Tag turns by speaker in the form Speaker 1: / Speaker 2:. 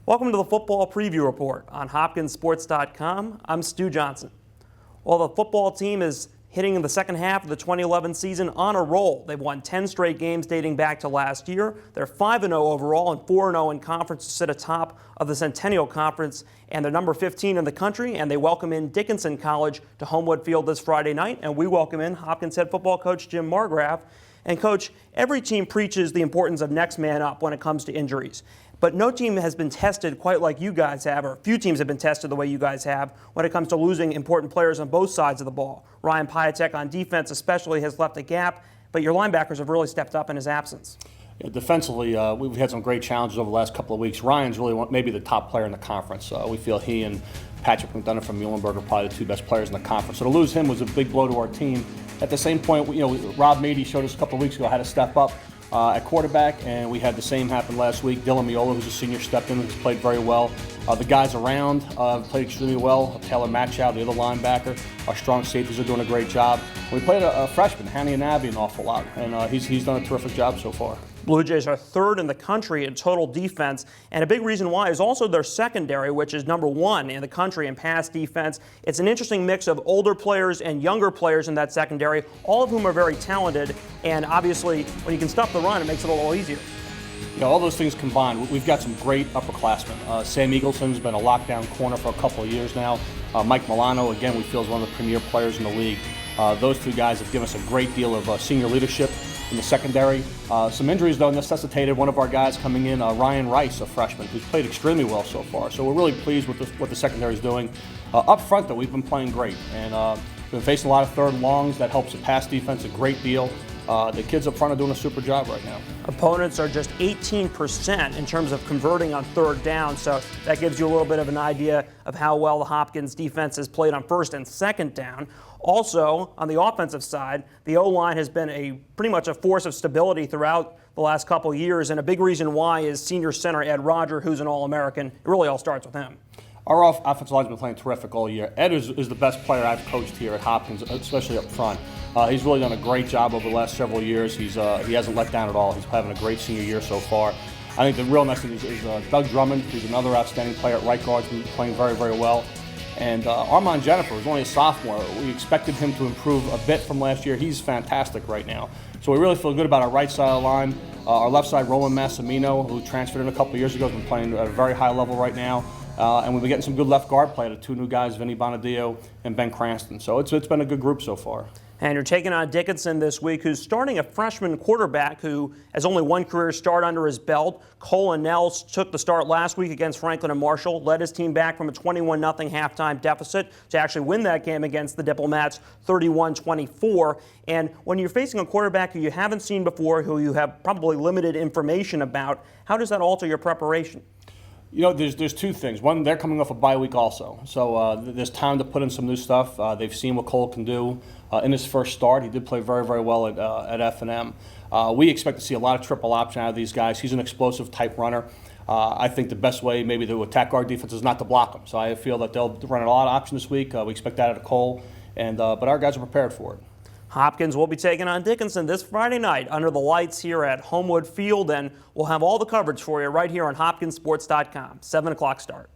Speaker 1: Welcome to the Football Preview Report on HopkinsSports.com. I'm Stu Johnson. Well, the football team is hitting the second half of the 2011 season on a roll. They've won 10 straight games dating back to last year. They're 5-0 overall and 4-0 in conference to sit atop of the Centennial Conference, and they're number 15 in the country, and they welcome in Dickinson College to Homewood Field this Friday night, and we welcome in Hopkins head football coach Jim Margraf. And Coach, every team preaches the importance of next man up when it comes to injuries. But no team has been tested quite like you guys have, or few teams have been tested the way you guys have when it comes to losing important players on both sides of the ball. Ryan Piatek on defense especially has left a gap, but your linebackers have really stepped up in his absence.
Speaker 2: Yeah, defensively, we've had some great challenges over the last couple of weeks. Ryan's really maybe the top player in the conference. We feel he and Patrick McDonough from Muhlenberg are probably the two best players in the conference. So to lose him was a big blow to our team. At the same point, Rob Meady showed us a couple of weeks ago how to step up at quarterback, and we had the same happen last week. Dylan Miola, who's a senior, stepped in and has played very well. The guys around played extremely well. Taylor Matchow, the other linebacker. Our strong safeties are doing a great job. We played a freshman, Hanny Anabi, an awful lot, and he's done a terrific job so far.
Speaker 1: Blue Jays are third in the country in total defense, and a big reason why is also their secondary, which is number 1 in the country in pass defense. It's an interesting mix of older players and younger players in that secondary, all of whom are very talented, and obviously when you can stop the run, it makes it a little easier.
Speaker 2: All those things combined, we've got some great upperclassmen. Sam Eagleson's been a lockdown corner for a couple of years now. Mike Milano, again, we feel is one of the premier players in the league. Those two guys have given us a great deal of senior leadership in the secondary. Some injuries, though, necessitated one of our guys coming in, Ryan Rice, a freshman, who's played extremely well so far. So we're really pleased with what the secondary is doing. Up front, though, we've been playing great. And we've been facing a lot of third and longs. That helps the pass defense a great deal. The kids up front are doing a super job right now.
Speaker 1: Opponents are just 18% in terms of converting on third down, so that gives you a little bit of an idea of how well the Hopkins defense has played on first and second down. Also, on the offensive side, the O-line has been pretty much a force of stability throughout the last couple of years, and a big reason why is senior center Ed Roger, who's an All-American. It really all starts with him.
Speaker 2: Our offensive line's been playing terrific all year. Ed is the best player I've coached here at Hopkins, especially up front. He's really done a great job over the last several years. He hasn't let down at all. He's having a great senior year so far. I think the real next thing is Doug Drummond, who's another outstanding player at right guard, who's been playing very, very well. And Armand Jennifer is only a sophomore. We expected him to improve a bit from last year. He's fantastic right now. So we really feel good about our right side of the line. Our left side, Roland Massimino, who transferred in a couple of years ago, has been playing at a very high level right now. And we've been getting some good left guard play to two new guys, Vinny Bonadio and Ben Cranston. So it's been a good group so far.
Speaker 1: And you're taking on Dickinson this week, who's starting a freshman quarterback who has only one career start under his belt. Colin Nels took the start last week against Franklin and Marshall, led his team back from a 21-0 halftime deficit to actually win that game against the Diplomats 31-24. And when you're facing a quarterback who you haven't seen before, who you have probably limited information about, how does that alter your preparation?
Speaker 2: There's two things. One, they're coming off a bye week also. So there's time to put in some new stuff. They've seen what Cole can do. In his first start, he did play very, very well at F&M. We expect to see a lot of triple option out of these guys. He's an explosive type runner. I think the best way maybe to attack our defense is not to block him. So I feel that they'll run a lot of options this week. We expect that out of Cole, but our guys are prepared for it.
Speaker 1: Hopkins will be taking on Dickinson this Friday night under the lights here at Homewood Field, and we'll have all the coverage for you right here on HopkinsSports.com. 7 o'clock start.